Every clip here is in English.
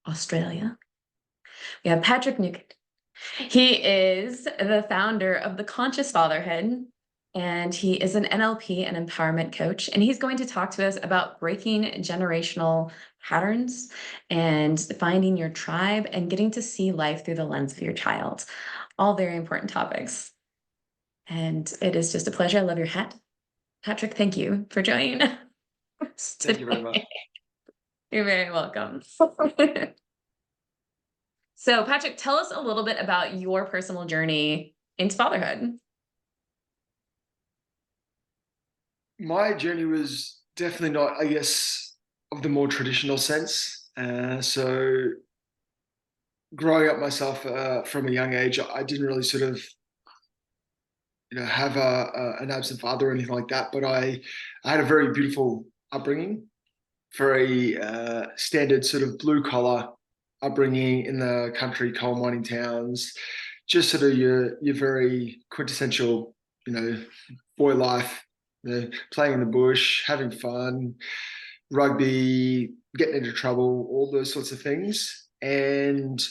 Australia. We have Patrick Nugent. He is the founder of the Conscious Fatherhood, and he is an NLP and empowerment coach. And he's going to talk to us about breaking generational patterns and finding your tribe and getting to see life through the lens of your child. All very important topics. And it is just a pleasure. I love your hat. Patrick, thank you for joining us today. Thank you very much. You're very welcome. So, Patrick, tell us a little bit about your personal journey into fatherhood. My journey was definitely not, I guess, of the more traditional sense. So growing up myself from a young age, I didn't really sort of, have an absent father or anything like that. But I had a very beautiful upbringing, very standard sort of blue collar upbringing in the country, coal mining towns, just sort of your very quintessential, boy life, playing in the bush, having fun, rugby, getting into trouble, all those sorts of things. And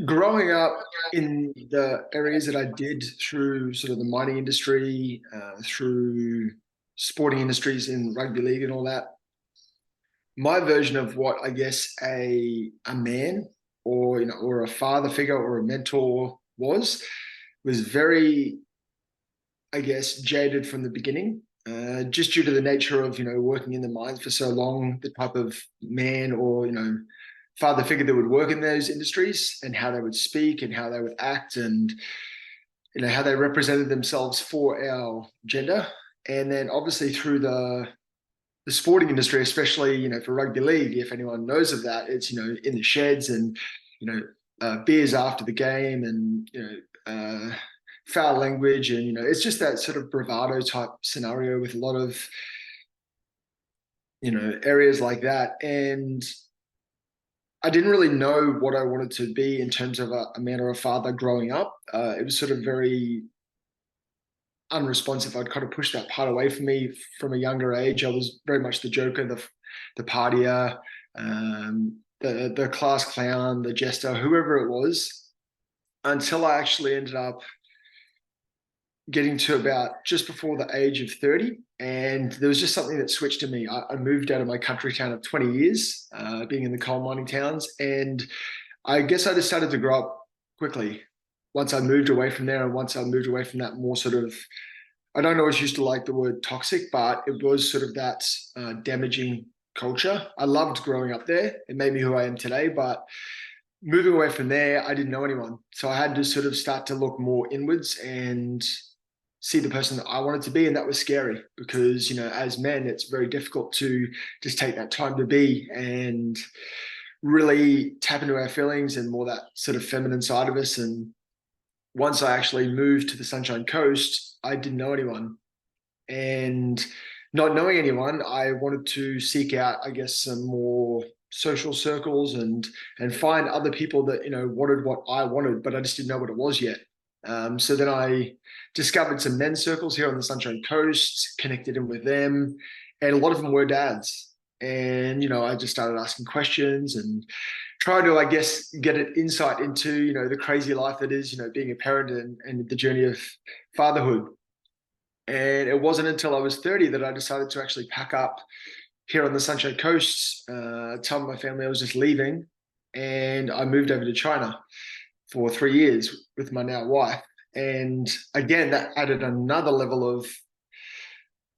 growing up in the areas that I did through sort of the mining industry, through sporting industries in rugby league and all that, my version of what I guess a man or a father figure or a mentor was very, I guess, jaded from the beginning, just due to the nature of working in the mines for so long, the type of man or father figure that would work in those industries and how they would speak and how they would act and how they represented themselves for our gender. And then obviously through the sporting industry, especially for rugby league, if anyone knows of that, it's in the sheds and beers after the game and foul language and it's just that sort of bravado type scenario with a lot of areas like that. And I didn't really know what I wanted to be in terms of a man or a father growing up. It was sort of very unresponsive. I'd kind of pushed that part away from me from a younger age. I was very much the joker, the partier, the class clown, the jester, whoever it was, until I actually ended up getting to about just before the age of 30. And there was just something that switched in me. I moved out of my country town of 20 years, being in the coal mining towns. And I guess I just started to grow up quickly once I moved away from there. And once I moved away from that more sort of, I don't always used to like the word toxic, but it was sort of that damaging culture. I loved growing up there. It made me who I am today. But moving away from there, I didn't know anyone. So I had to sort of start to look more inwards and see the person that I wanted to be. And that was scary because, as men, it's very difficult to just take that time to be and really tap into our feelings and more that sort of feminine side of us. And once I actually moved to the Sunshine Coast, I didn't know anyone. And not knowing anyone, I wanted to seek out, I guess, some more social circles and find other people that, wanted what I wanted, but I just didn't know what it was yet. So then I discovered some men's circles here on the Sunshine Coast, connected in with them, and a lot of them were dads. And, I just started asking questions and trying to, I guess, get an insight into, the crazy life that is, being a parent and the journey of fatherhood. And it wasn't until I was 30 that I decided to actually pack up here on the Sunshine Coast, tell my family I was just leaving, and I moved over to China for 3 years with my now wife. And again, that added another level of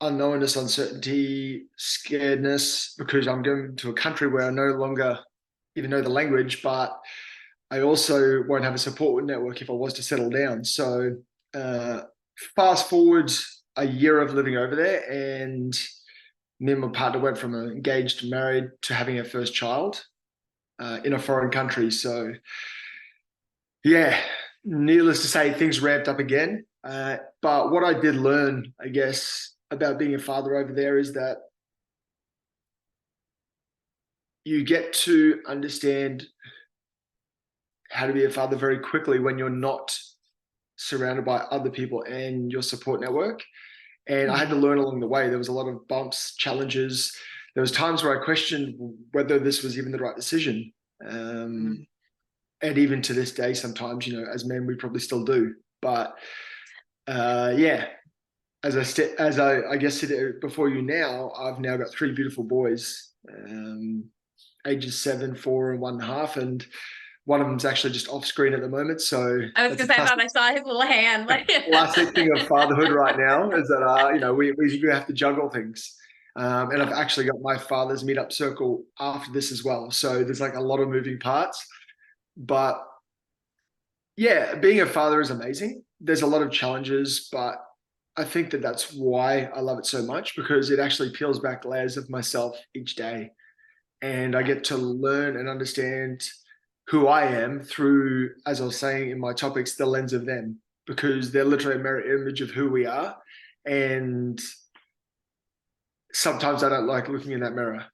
unknownness, uncertainty, scaredness, because I'm going to a country where I no longer even know the language, but I also won't have a support network if I was to settle down. So fast forward a year of living over there, and me and my partner went from engaged to married to having our first child in a foreign country. So yeah, needless to say, things ramped up again. But what I did learn, I guess, about being a father over there is that you get to understand how to be a father very quickly when you're not surrounded by other people and your support network. And I had to learn along the way. There was a lot of bumps, challenges. There was times where I questioned whether this was even the right decision. Mm. And even to this day, sometimes, as men, we probably still do. But yeah, as I guess said before you now, I've now got three beautiful boys, ages 7, 4, and 1.5, and one of them's actually just off screen at the moment. So I was that's gonna a say, I thought I saw his little hand. Like, classic thing of fatherhood right now is that we have to juggle things. And I've actually got my father's meetup circle after this as well. So there's like a lot of moving parts. But yeah, being a father is amazing. There's a lot of challenges, but I think that that's why I love it so much, because it actually peels back layers of myself each day. And I get to learn and understand who I am through, as I was saying in my topics, the lens of them, because they're literally a mirror image of who we are. And sometimes I don't like looking in that mirror.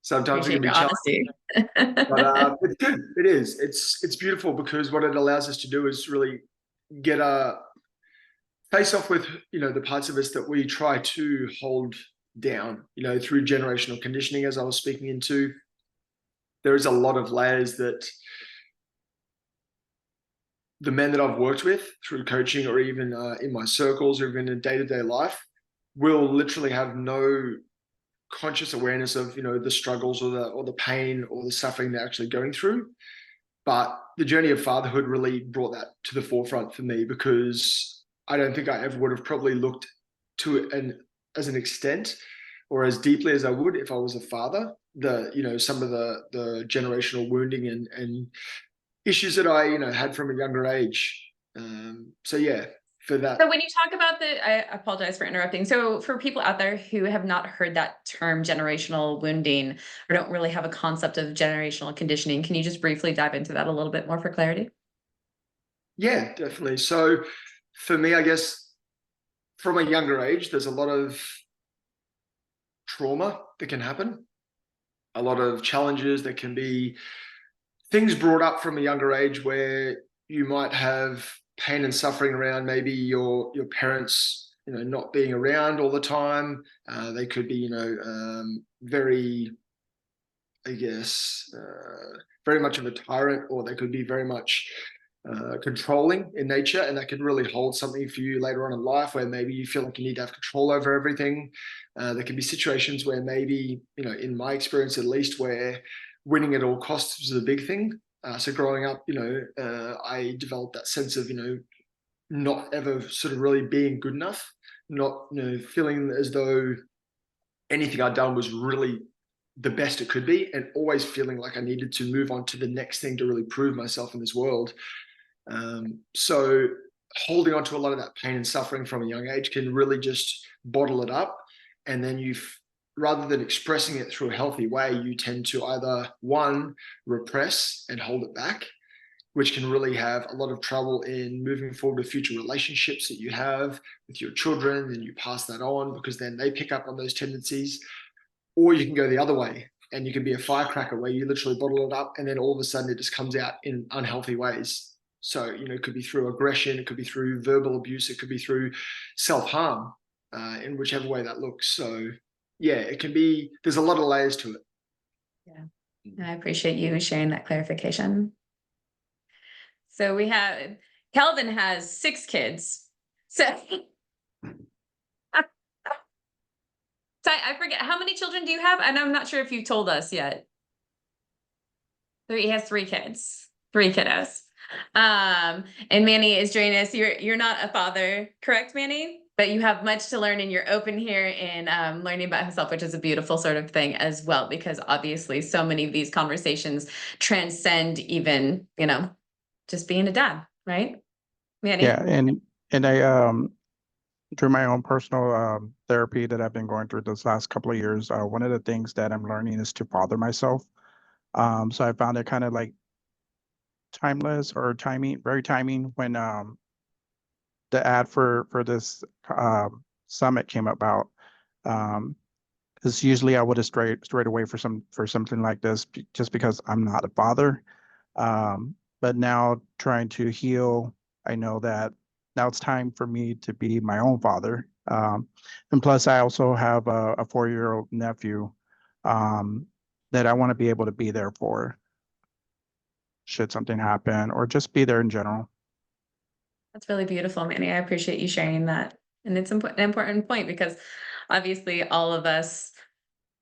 Sometimes it can appreciate be your challenging, honesty. but it's good. It is. It's beautiful, because what it allows us to do is really get a face off with the parts of us that we try to hold down. Through generational conditioning, as I was speaking into, there is a lot of layers that the men that I've worked with through coaching, or even in my circles, or even in day-to-day life, will literally have no conscious awareness of the struggles, or the pain, or the suffering they're actually going through. But the journey of fatherhood really brought that to the forefront for me, because I don't think I ever would have probably looked to it as an extent, or as deeply as I would if I was a father. Some of the generational wounding and issues that I had from a younger age. So yeah, for that. So when you talk about I apologize for interrupting. So for people out there who have not heard that term generational wounding, or don't really have a concept of generational conditioning, can you just briefly dive into that a little bit more for clarity? Yeah, definitely. So for me, I guess from a younger age, there's a lot of trauma that can happen, a lot of challenges that can be things brought up from a younger age, where you might have pain and suffering around maybe your parents not being around all the time. They could be very, I guess, very much of a tyrant, or they could be very much controlling in nature, and that could really hold something for you later on in life, where maybe you feel like you need to have control over everything. There can be situations where maybe, in my experience at least, where winning at all costs was a big thing. So growing up, I developed that sense of, not ever sort of really being good enough, not, feeling as though anything I'd done was really the best it could be, and always feeling like I needed to move on to the next thing to really prove myself in this world. So holding on to a lot of that pain and suffering from a young age can really just bottle it up. And then rather than expressing it through a healthy way, you tend to either, one, repress and hold it back, which can really have a lot of trouble in moving forward with future relationships that you have with your children, and you pass that on, because then they pick up on those tendencies. Or you can go the other way, and you can be a firecracker, where you literally bottle it up, and then all of a sudden it just comes out in unhealthy ways. So, it could be through aggression, it could be through verbal abuse, it could be through self-harm, in whichever way that looks. So yeah, it can be, there's a lot of layers to it. Yeah, and I appreciate you sharing that clarification. So we have Kelvin has 6 kids. So, so I forget, how many children do you have? And I'm not sure if you've told us yet. So he has 3 kids, 3 kiddos. And Manny is joining us. You're not a father, correct, Manny? But you have much to learn, and you're open here in learning about himself, which is a beautiful sort of thing as well, because obviously so many of these conversations transcend even, just being a dad, right? Yeah, Manny? and I through my own personal therapy that I've been going through this last couple of years, one of the things that I'm learning is to father myself. So I found it kind of like timeless, or timing, very timing, when the ad for this summit came about. Because usually I would have strayed away for something like this, just because I'm not a father. But now, trying to heal, I know that now it's time for me to be my own father. And plus, I also have a 4-year-old nephew. Um, that I want to be able to be there for should something happen, or just be there in general. That's really beautiful, Manny. I appreciate you sharing that. And it's an important point because obviously all of us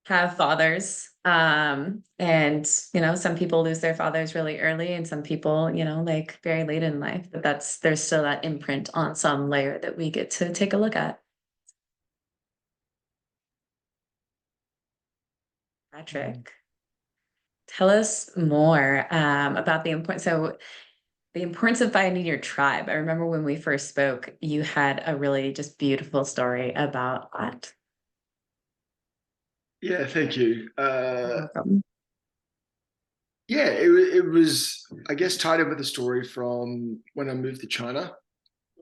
have fathers. And some people lose their fathers really early and some people, like very late in life, but there's still that imprint on some layer that we get to take a look at. Patrick, tell us more about the importance. So the importance of finding your tribe. I remember when we first spoke, you had a really just beautiful story about that. Yeah, thank you. You're welcome. Yeah, it was, I guess, tied in with the story from when I moved to China.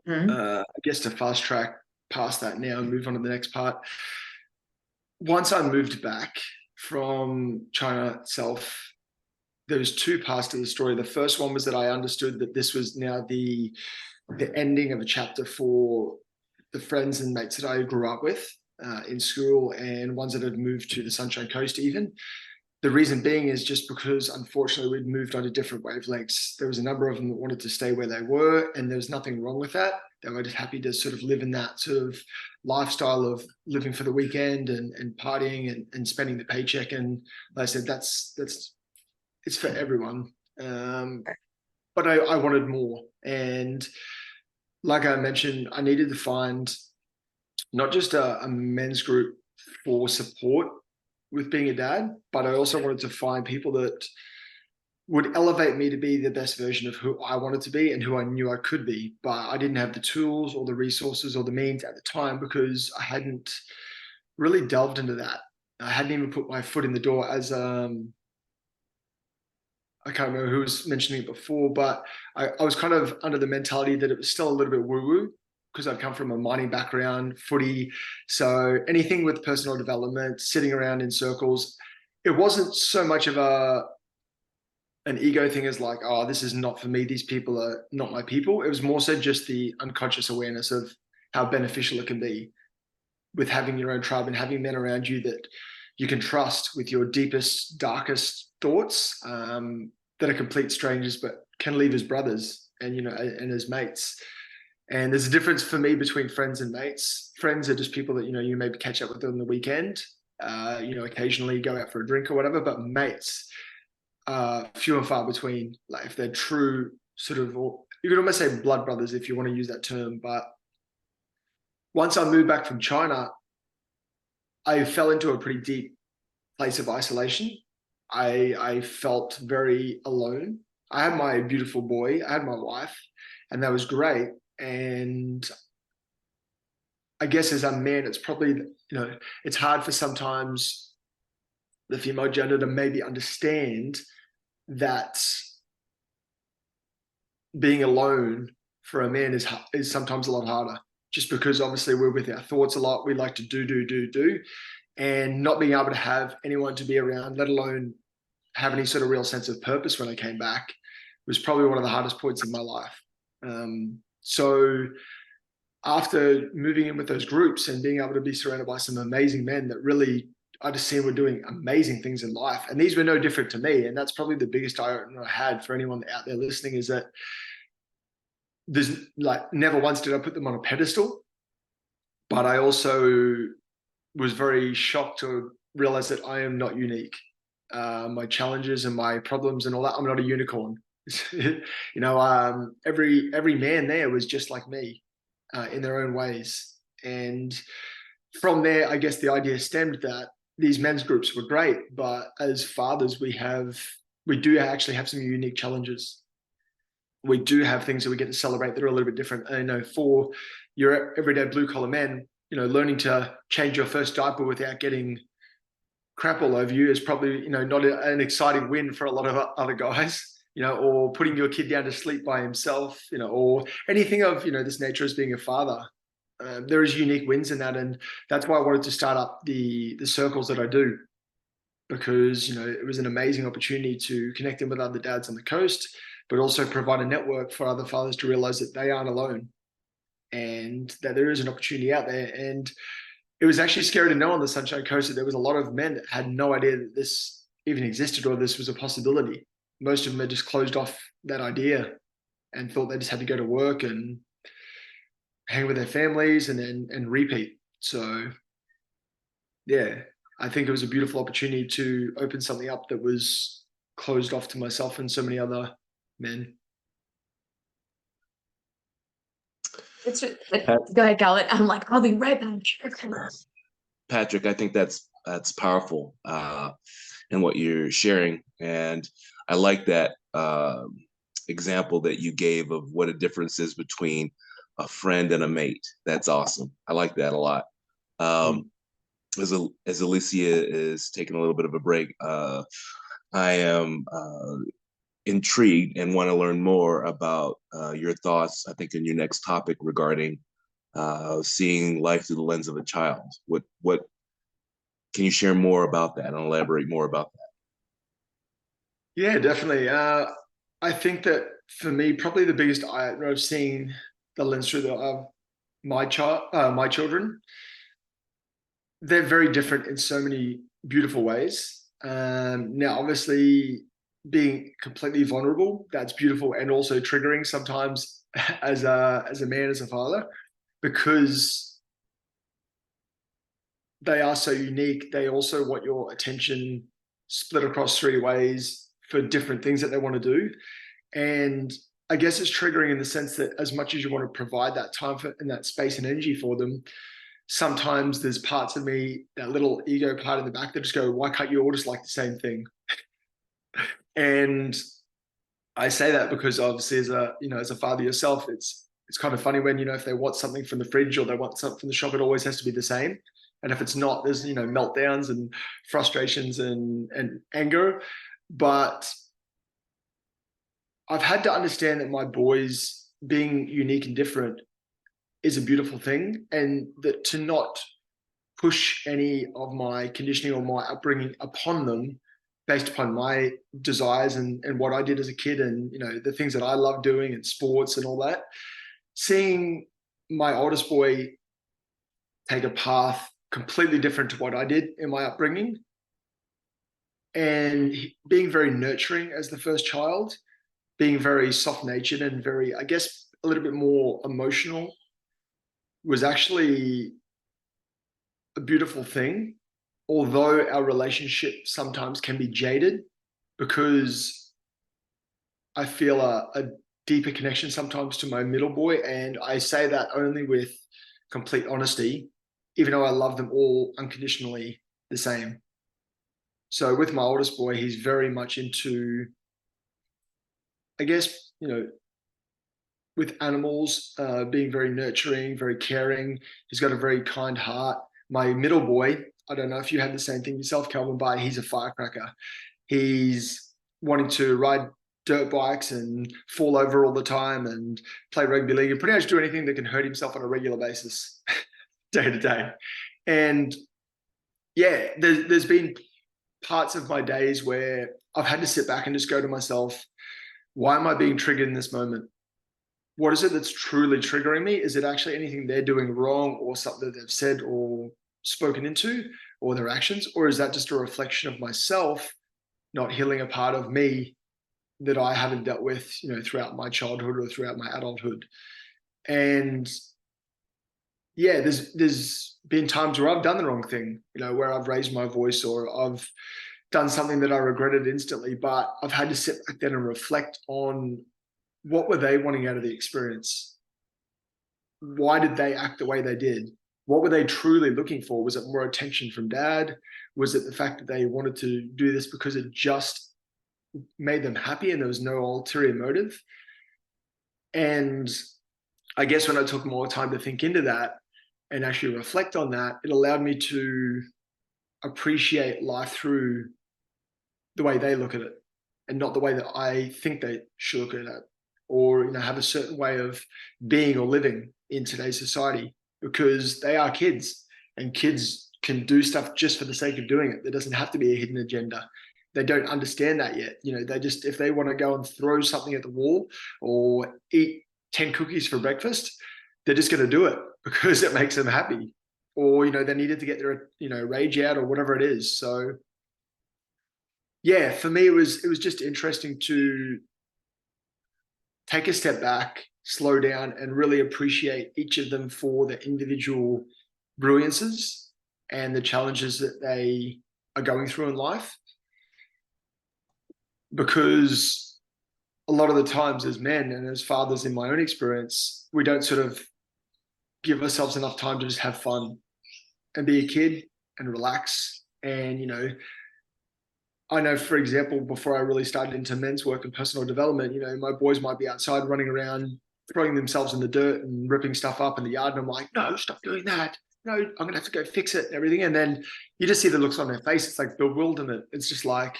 Mhm. I guess to fast track past that now and move on to the next part. Once I moved back from China itself, there was two parts to the story. The first one was that I understood that this was now the ending of a chapter for the friends and mates that I grew up with in school and ones that had moved to the Sunshine Coast even. The reason being is just because, unfortunately, we'd moved on to different wavelengths. There was a number of them that wanted to stay where they were, and there was nothing wrong with that. They were just happy to sort of live in that sort of lifestyle of living for the weekend and partying and spending the paycheck. And like I said, that's it's for everyone. But I wanted more. And like I mentioned, I needed to find not just a men's group for support with being a dad, but I also wanted to find people that would elevate me to be the best version of who I wanted to be and who I knew I could be. But I didn't have the tools or the resources or the means at the time because I hadn't really delved into that. I hadn't even put my foot in the door as I can't remember who was mentioning it before, but I was kind of under the mentality that it was still a little bit woo-woo because I've come from a mining background, footy. So anything with personal development, sitting around in circles, it wasn't so much of an ego thing as like, oh, this is not for me. These people are not my people. It was more so just the unconscious awareness of how beneficial it can be with having your own tribe and having men around you that you can trust with your deepest, darkest thoughts that are complete strangers, but can leave as brothers and as mates. And there's a difference for me between friends and mates. Friends are just people that, you maybe catch up with on the weekend, occasionally go out for a drink or whatever, but mates are few and far between. Like if they're true sort of, or you could almost say blood brothers if you want to use that term. But once I moved back from China, I fell into a pretty deep place of isolation. I felt very alone. I had my beautiful boy, I had my wife, and that was great. And I guess as a man, it's probably, it's hard for sometimes the female gender to maybe understand that being alone for a man is sometimes a lot harder, just because obviously we're with our thoughts a lot. We like to do, and not being able to have anyone to be around, let alone have any sort of real sense of purpose when I came back, was probably one of the hardest points in my life. So after moving in with those groups and being able to be surrounded by some amazing men that really I just seen were doing amazing things in life, and these were no different to me. And that's probably the biggest eye I had for anyone out there listening is that there's like never once did I put them on a pedestal, but I also was very shocked to realize that I am not unique. My challenges and my problems and all that, I'm not a unicorn. Every man there was just like me in their own ways. And from there, I guess the idea stemmed that these men's groups were great, but as fathers, we do actually have some unique challenges. We do have things that we get to celebrate that are a little bit different. And, for your everyday blue collar men, learning to change your first diaper without getting crap all over you is probably, not an exciting win for a lot of other guys, or putting your kid down to sleep by himself, or anything of, this nature as being a father. There is unique wins in that. And that's why I wanted to start up the circles that I do, because, it was an amazing opportunity to connect in with other dads on the coast, but also provide a network for other fathers to realize that they aren't alone and that there is an opportunity out there. And it was actually scary to know on the Sunshine Coast that there was a lot of men that had no idea that this even existed or this was a possibility. Most of them had just closed off that idea and thought they just had to go to work and hang with their families and repeat. So yeah, I think it was a beautiful opportunity to open something up that was closed off to myself and so many other men. Go ahead, Galvin. I'm like, I'll be right back. Patrick, I think that's powerful in what you're sharing, and I like that example that you gave of what a difference is between a friend and a mate. That's awesome. I like that a lot. As Alicia is taking a little bit of a break, I am intrigued and want to learn more about your thoughts, I think, in your next topic regarding seeing life through the lens of a child. What can you share more about that and elaborate more about that? Yeah, definitely. I think that for me, probably the biggest eye-opener of seeing the lens through my children, they're very different in so many beautiful ways. Now, obviously, being completely vulnerable, that's beautiful and also triggering sometimes as a man, as a father, because they are so unique. They also want your attention split across three ways for different things that they want to do. And I guess it's triggering in the sense that as much as you want to provide that time for and that space and energy for them, sometimes there's parts of me, that little ego part in the back, that just go, why can't you all just like the same thing? And I say that because obviously as a father yourself, it's kind of funny when, if they want something from the fridge or they want something from the shop, it always has to be the same. And if it's not, there's, meltdowns and frustrations and anger. But I've had to understand that my boys being unique and different is a beautiful thing, and that to not push any of my conditioning or my upbringing upon them based upon my desires and what I did as a kid and, the things that I love doing and sports and all that. Seeing my oldest boy take a path completely different to what I did in my upbringing, and being very nurturing as the first child, being very soft-natured and very, I guess, a little bit more emotional, was actually a beautiful thing. Although our relationship sometimes can be jaded, because I feel a deeper connection sometimes to my middle boy. And I say that only with complete honesty, even though I love them all unconditionally the same. So with my oldest boy, he's very much into, I guess, with animals, being very nurturing, very caring. He's got a very kind heart. My middle boy, I don't know if you had the same thing yourself, Calvin, but he's a firecracker. He's wanting to ride dirt bikes and fall over all the time and play rugby league and pretty much do anything that can hurt himself on a regular basis, day to day. And yeah, there's been parts of my days where I've had to sit back and just go to myself, why am I being triggered in this moment? What is it that's truly triggering me? Is it actually anything they're doing wrong or something that they've said or spoken into or their actions? Or is that just a reflection of myself not healing a part of me that I haven't dealt with, throughout my childhood or throughout my adulthood? And yeah, there's been times where I've done the wrong thing, where I've raised my voice or I've done something that I regretted instantly, but I've had to sit back then and reflect on, what were they wanting out of the experience? Why did they act the way they did? What were they truly looking for? Was it more attention from dad? Was it the fact that they wanted to do this because it just made them happy and there was no ulterior motive? And I guess when I took more time to think into that and actually reflect on that, it allowed me to appreciate life through the way they look at it and not the way that I think they should look at it, or have a certain way of being or living in today's society, because they are kids and kids can do stuff just for the sake of doing it. There doesn't have to be a hidden agenda. They don't understand that yet. They just, if they want to go and throw something at the wall or eat 10 cookies for breakfast, they're just going to do it because it makes them happy, or they needed to get their rage out or whatever it is. So yeah, for me, it was just interesting to take a step back, slow down, and really appreciate each of them for their individual brilliances and the challenges that they are going through in life. Because a lot of the times as men and as fathers, in my own experience, we don't sort of give ourselves enough time to just have fun and be a kid and relax. And, you know, I know, for example, before I really started into men's work and personal development, you know, my boys might be outside running around, throwing themselves in the dirt and ripping stuff up in the yard. And I'm like, no, stop doing that. No, I'm going to have to go fix it and everything. And then you just see the looks on their face. It's like bewilderment. It's just like,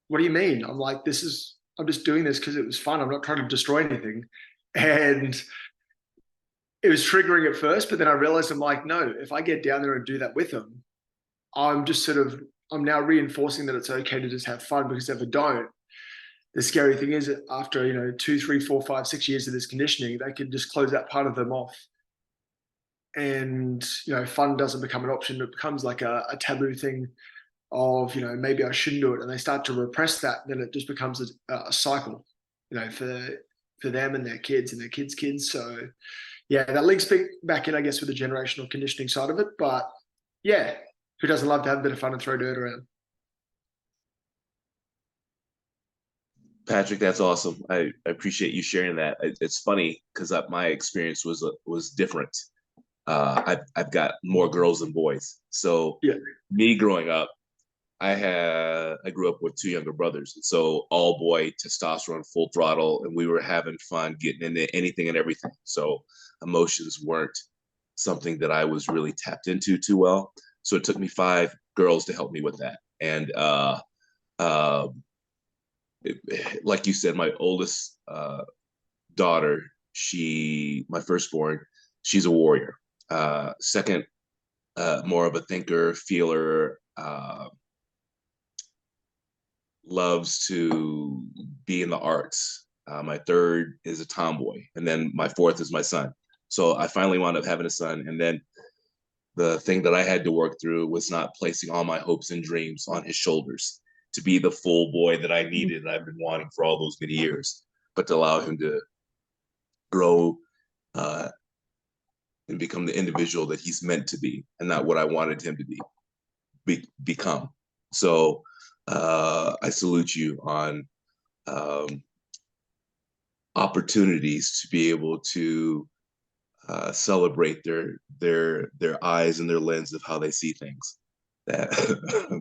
what do you mean? I'm like, I'm just doing this because it was fun. I'm not trying to destroy anything. And it was triggering at first, but then I realized I'm like, no, if I get down there and do that with them, I'm now reinforcing that it's okay to just have fun, because if I don't, the scary thing is that after, you know, 2, 3, 4, 5, 6 years of this conditioning, they could just close that part of them off. And, you know, fun doesn't become an option. It becomes like a taboo thing of, you know, maybe I shouldn't do it. And they start to repress that. Then it just becomes a cycle, you know, for them and their kids and their kids' kids. So yeah, that links back in, I guess, with the generational conditioning side of it. But yeah, who doesn't love to have a bit of fun and throw dirt around? Patrick, that's awesome. I appreciate you sharing that. It's funny because my experience was different. I've got more girls than boys. So yeah, me growing up, I grew up with 2 younger brothers, and so all boy, testosterone full throttle, and we were having fun, getting into anything and everything. So emotions weren't something that I was really tapped into too well. So it took me 5 girls to help me with that. And like you said, my oldest daughter, my firstborn, she's a warrior. Second, more of a thinker, feeler, loves to be in the arts. My third is a tomboy, and then my fourth is my son. So I finally wound up having a son, and then the thing that I had to work through was not placing all my hopes and dreams on his shoulders to be the full boy that I needed and I've been wanting for all those many years, but to allow him to grow and become the individual that he's meant to be, and not what I wanted him to become. So I salute you on opportunities to be able to celebrate their eyes and their lens of how they see things. That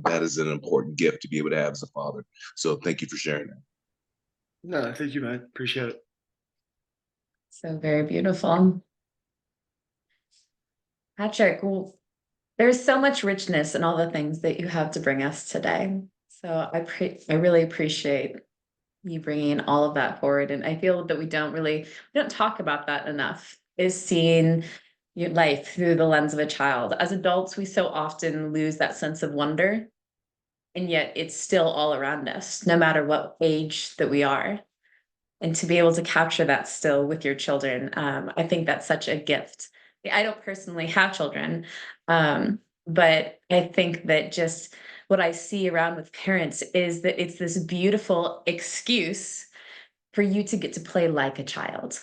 that is an important gift to be able to have as a father. So thank you for sharing that. No, thank you, man. Appreciate it. So very beautiful. Patrick, well, there's so much richness in all the things that you have to bring us today. So I really appreciate you bringing all of that forward. And I feel that we don't talk about that enough, is seeing your life through the lens of a child. As adults, we so often lose that sense of wonder, and yet it's still all around us, no matter what age that we are. And to be able to capture that still with your children, I think that's such a gift. I don't personally have children, but I think that just what I see around with parents is that it's this beautiful excuse for you to get to play like a child.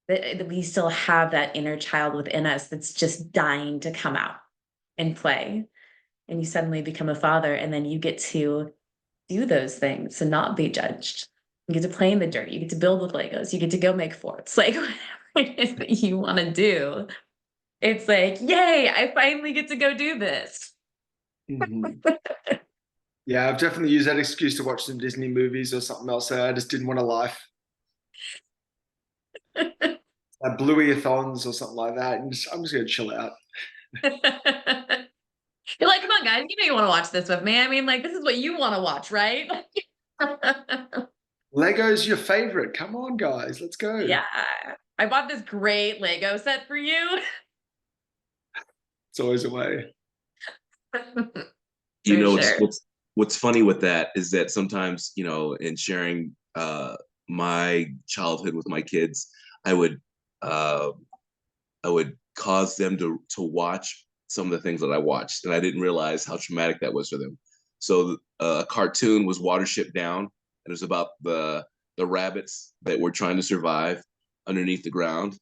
That we still have that inner child within us that's just dying to come out and play. And you suddenly become a father, and then you get to do those things and not be judged. You get to play in the dirt. You get to build with Legos. You get to go make forts. Like whatever it is that you want to do. It's like, yay, I finally get to go do this. Mm-hmm. Yeah, I've definitely used that excuse to watch some Disney movies or something else that I just didn't want a life. Like Bluey-a-thons or something like that. And I'm just going to chill out. You're like, come on, guys, you know you want to watch this with me. I mean, like, this is what you want to watch, right? Lego's your favorite. Come on, guys, let's go. Yeah. I bought this great Lego set for you. It's always a way. You know, sure. what's funny with that is that sometimes, you know, in sharing my childhood with my kids, I would cause them to watch some of the things that I watched, and I didn't realize how traumatic that was for them. So a cartoon was Watership Down. It was about the rabbits that were trying to survive underneath the ground.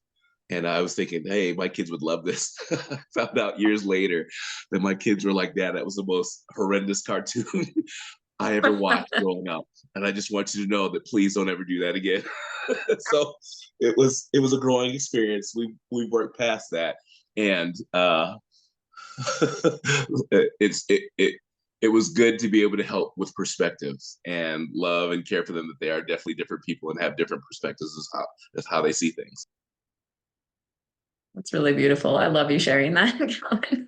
And I was thinking, hey, my kids would love this. I found out years later that my kids were like, Dad, that was the most horrendous cartoon I ever watched growing up. And I just want you to know that please don't ever do that again. So it was a growing experience. We worked past that. And it was good to be able to help with perspectives and love and care for them, that they are definitely different people and have different perspectives as how they see things. That's really beautiful. I love you sharing that, Calvin.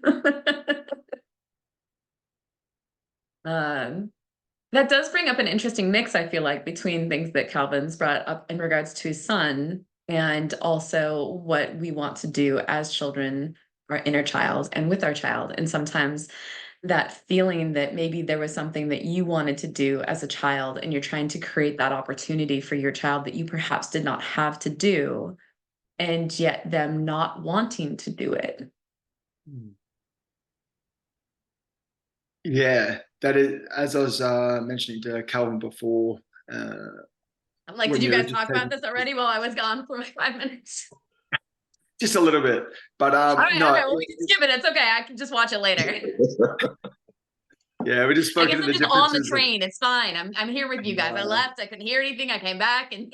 That does bring up an interesting mix, I feel like, between things that Calvin's brought up in regards to his son and also what we want to do as children, our inner child, and with our child. And sometimes that feeling that maybe there was something that you wanted to do as a child and you're trying to create that opportunity for your child that you perhaps did not have to do, and yet them not wanting to do it. Yeah, that is, as I was mentioning to Calvin before. I'm like, did you guys talk about this already while I was gone for like 5 minutes? Just a little bit, but All right, no. okay, well, we can skip it. It's okay. I can just watch it later. Yeah, we just I spoke guess to I'm the just on the differences. train. It's fine. I'm here with you guys. I left. I couldn't hear anything. I came back, and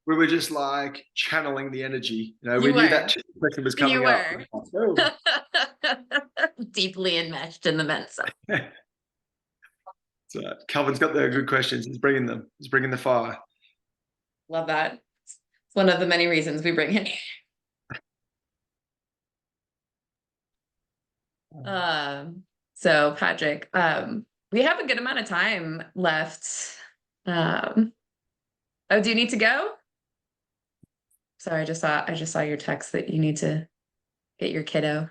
We were just like channeling the energy. You know, You we knew were. that question was coming You up. were. Deeply enmeshed in the mensa. So Calvin's got the good questions. He's bringing them. He's bringing the fire. Love that. It's one of the many reasons we bring him. So Patrick, we have a good amount of time left. Oh, do you need to go? Sorry, I just saw your text that you need to get your kiddo.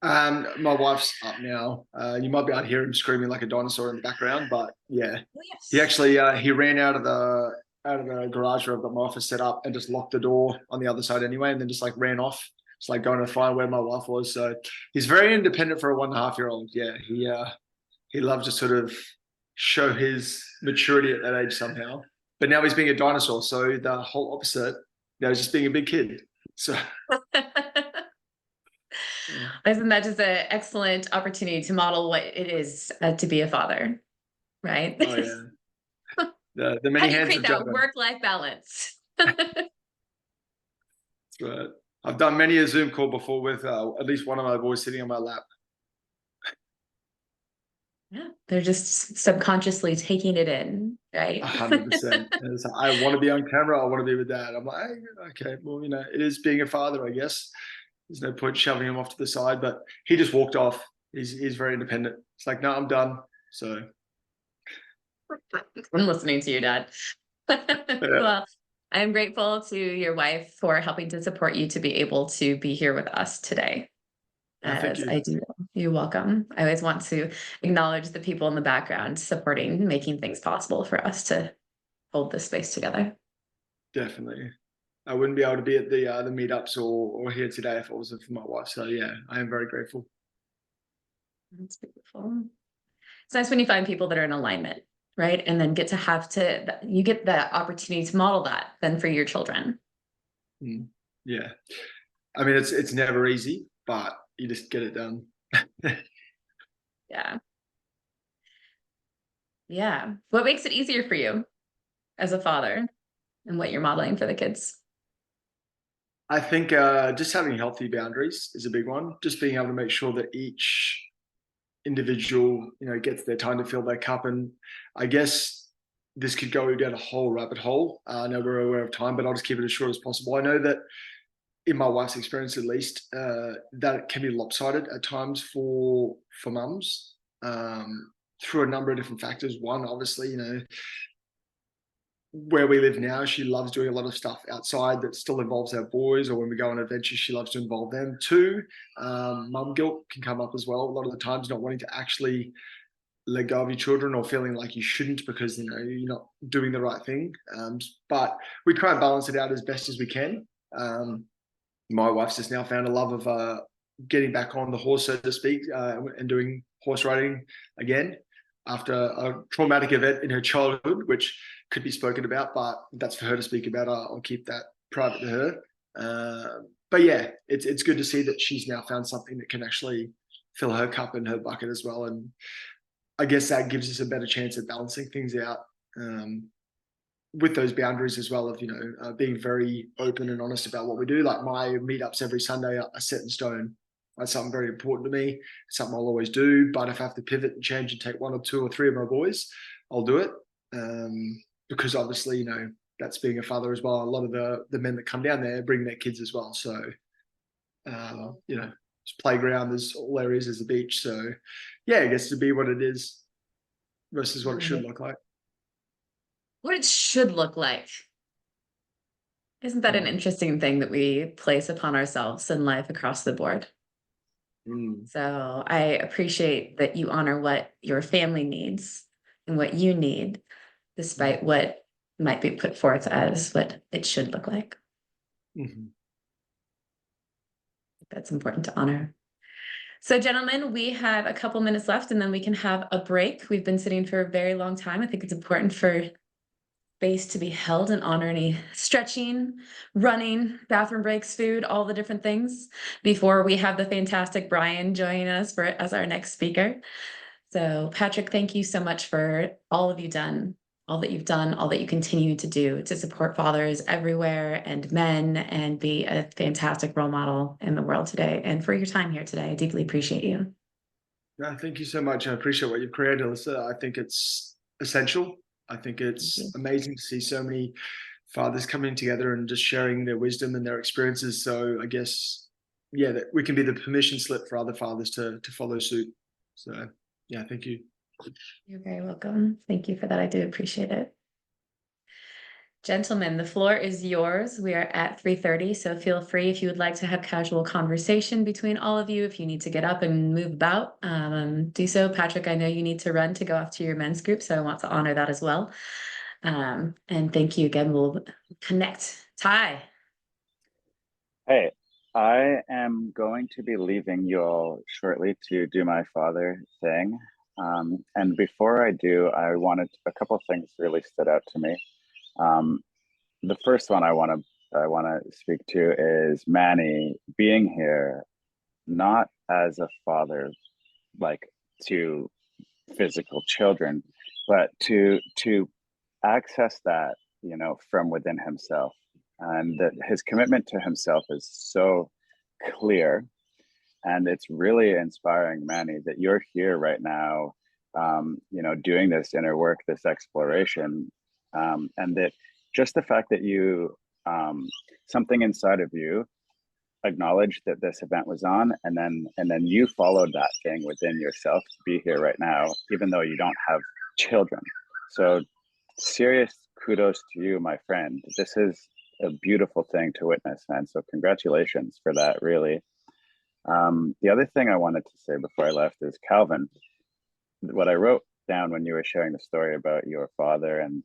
My wife's up now. You might be able to hear him screaming like a dinosaur in the background, but yeah, Oh, yes. he actually he ran out of the garage where I've got my office set up and just locked the door on the other side anyway, and then just like ran off. It's like going to find where my wife was. So he's very independent for a 1.5-year-old. Yeah, he loves to sort of show his maturity at that age somehow. But now he's being a dinosaur, so the whole opposite. Now he's just being a big kid. So. Isn't that just an excellent opportunity to model what it is to be a father, right? Oh yeah. The many How do you hands create of that Joe. work-life balance? That's right. I've done many a Zoom call before with at least one of my boys sitting on my lap. Yeah, they're just subconsciously taking it in, right? 100%. I want to be on camera. I want to be with Dad. I'm like, okay, well, you know, it is being a father, I guess. There's no point shoving him off to the side, but he just walked off. He's very independent. It's like, no, I'm done. So I'm listening to you, Dad. Well, I'm grateful to your wife for helping to support you to be able to be here with us today. thank you. I do. You're welcome. I always want to acknowledge the people in the background supporting, making things possible for us to hold this space together. Definitely. I wouldn't be able to be at the meetups or here today if it wasn't for my wife. So yeah, I am very grateful. That's beautiful. It's nice when you find people that are in alignment, right? And then you get the opportunity to model that then for your children. Yeah. I mean, it's never easy, but you just get it done. Yeah. Yeah. What makes it easier for you as a father and what you're modeling for the kids? I think just having healthy boundaries is a big one. Just being able to make sure that each individual, you know, gets their time to fill their cup. And I guess this could go down a whole rabbit hole. I know we're aware of time, but I'll just keep it as short as possible. I know that in my wife's experience, at least, that it can be lopsided at times for mums through a number of different factors. One, obviously, you know, where we live now, she loves doing a lot of stuff outside that still involves our boys, or when we go on adventures, she loves to involve them. Two, mum guilt can come up as well. A lot of the times, not wanting to actually let go of your children or feeling like you shouldn't because, you know, you're not doing the right thing. But we try and balance it out as best as we can. My wife's just now found a love of getting back on the horse, so to speak, and doing horse riding again. after a traumatic event in her childhood, which could be spoken about, but that's for her to speak about. I'll keep that private to her. But yeah, it's good to see that she's now found something that can actually fill her cup and her bucket as well. And I guess that gives us a better chance at balancing things out with those boundaries as well of, being very open and honest about what we do. Like my meetups every Sunday are set in stone. That's something very important to me. It's something I'll always do. But if I have to pivot and change and take one or two or three of my boys, I'll do it. Because obviously, that's being a father as well. A lot of the men that come down there bring their kids as well. So, there's playground, there's all areas, there's a beach. So, yeah, it gets to be what it is versus what it should look like. What it should look like. Isn't that an interesting thing that we place upon ourselves in life across the board? So I appreciate that you honor what your family needs and what you need, despite what might be put forth as what it should look like. That's important to honor. So, gentlemen, we have a couple minutes left and then we can have a break. We've been sitting for a very long time. I think it's important for space to be held and honor any stretching, running, bathroom breaks, food, all the different things before we have the fantastic Brian joining us as our next speaker. So Patrick, thank you so much for all you've done, all that you continue to do to support fathers everywhere and men and be a fantastic role model in the world today. And for your time here today, I deeply appreciate you. Yeah, thank you so much. I appreciate what you've created, Alyssa. I think it's essential. I think it's amazing to see so many fathers coming together and just sharing their wisdom and their experiences. So I guess, that we can be the permission slip for other fathers to follow suit. So yeah, thank you. You're very welcome. Thank you for that. I do appreciate it. Gentlemen, the floor is yours. We are at 3:30, so feel free if you would like to have casual conversation between all of you. If you need to get up and move about, do so. Patrick, I know you need to run to go off to your men's group, so I want to honor that as well. And thank you again. We'll connect. Ty. Hey, I am going to be leaving you all shortly to do my father thing. And before I do, a couple of things really stood out to me. The first one I want to speak to is Manny being here, not as a father, like to physical children, but to access that, from within himself, and that his commitment to himself is so clear. And it's really inspiring, Manny, that you're here right now, doing this inner work, this exploration, and that just the fact that you, something inside of you acknowledged that this event was on, and then you followed that thing within yourself to be here right now, even though you don't have children. So serious kudos to you, my friend. This is a beautiful thing to witness, man. So congratulations for that, really. The other thing I wanted to say before I left is, Calvin, what I wrote down when you were sharing the story about your father and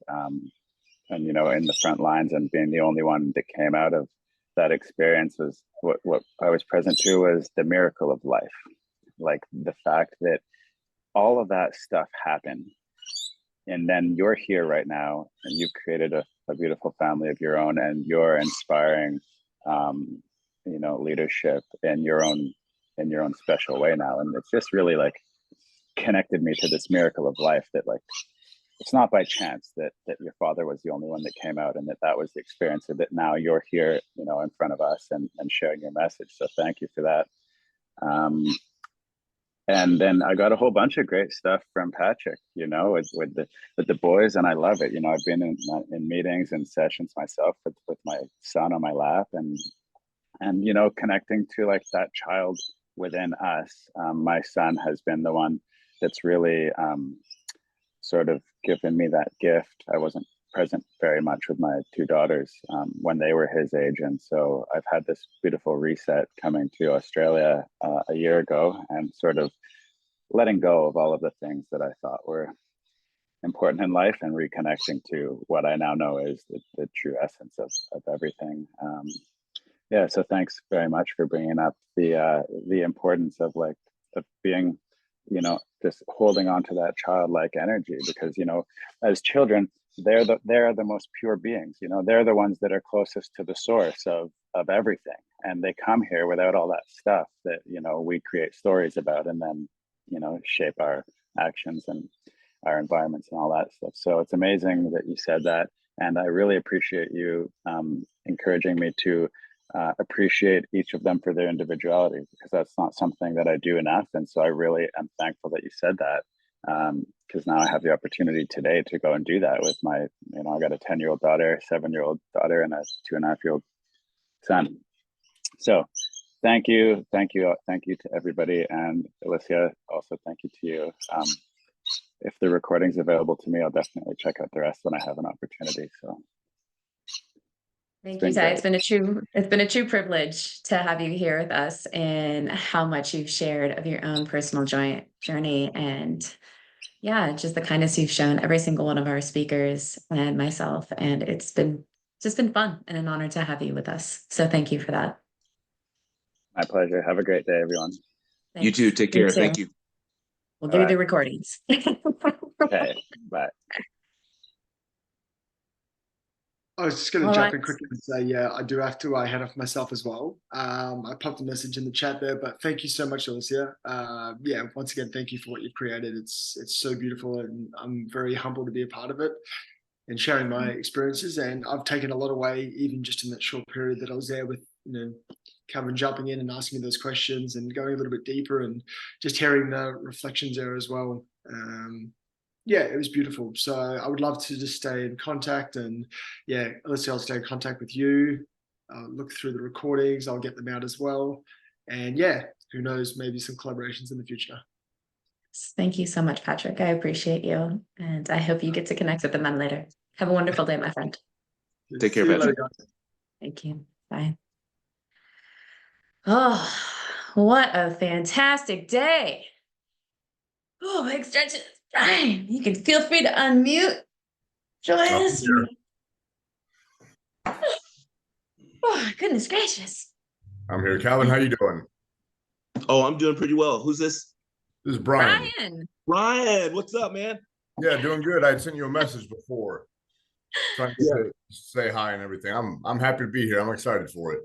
in the front lines and being the only one that came out of that experience, was what I was present to was the miracle of life. Like the fact that all of that stuff happened, and then you're here right now and you've created a beautiful family of your own, and you're inspiring leadership in your own special way now. And it's just really like connected me to this miracle of life, that like it's not by chance that your father was the only one that came out, and that was the experience, of that now you're here in front of us and sharing your message. So thank you for that. And then I got a whole bunch of great stuff from Patrick, with the boys, and I love it. I've been in meetings and sessions myself with my son on my lap, and connecting to like that child within us. My son has been the one that's really sort of given me that gift. I wasn't present very much with my two daughters when they were his age, and so I've had this beautiful reset coming to Australia a year ago, and sort of letting go of all of the things that I thought were important in life, and reconnecting to what I now know is the true essence of everything. So thanks very much for bringing up the importance of being, this holding on to that childlike energy, because, you know, as children, they're the most pure beings, you know, they're the ones that are closest to the source of everything. And they come here without all that stuff that, you know, we create stories about and then, you know, shape our actions and our environments and all that stuff. So it's amazing that you said that. And I really appreciate you encouraging me to appreciate each of them for their individuality, because that's not something that I do enough. And so I really am thankful that you said that, because now I have the opportunity today to go and do that with my, you know, I got a 10-year-old daughter, 7-year-old daughter, and a 2.5-year-old son. So thank you to everybody. And Alicia, also thank you to you. If the recording's available to me, I'll definitely check out the rest when I have an opportunity. So Thank you, Ty. It's been a true privilege to have you here with us, and how much you've shared of your own personal journey, and yeah, just the kindness you've shown every single one of our speakers and myself. And it's just been fun and an honor to have you with us. So thank you for that. My pleasure. Have a great day, everyone. Thanks. You too. Take care. Thank you. We'll give you the recordings. Okay, bye. I was just going to jump in quickly and say, yeah, I do have to head off myself as well. I popped a message in the chat there, but thank you so much, Alicia. Yeah, once again, thank you for what you've created. It's so beautiful, and I'm very humbled to be a part of it and sharing my experiences. And I've taken a lot away, even just in that short period that I was there, with, you know, Kevin jumping in and asking me those questions and going a little bit deeper, and just hearing the reflections there as well. Yeah, it was beautiful. So I would love to just stay in contact, and yeah, Alicia, I'll stay in contact with you. Look through the recordings, I'll get them out as well. And yeah, who knows, maybe some collaborations in the future. Thank you so much, Patrick. I appreciate you. And I hope you get to connect with the men later. Have a wonderful day, my friend. Take care, Patrick. Thank you. Bye. Oh, what a fantastic day. Oh, big stretches. Brian, you can feel free to unmute. Join us. Oh, goodness gracious. I'm here. Calvin, how you doing? Oh, I'm doing pretty well. Who's this? This is Brian. Brian, what's up, man? Yeah, doing good. I had sent you a message before, trying to say hi and everything. I'm happy to be here. I'm excited for it.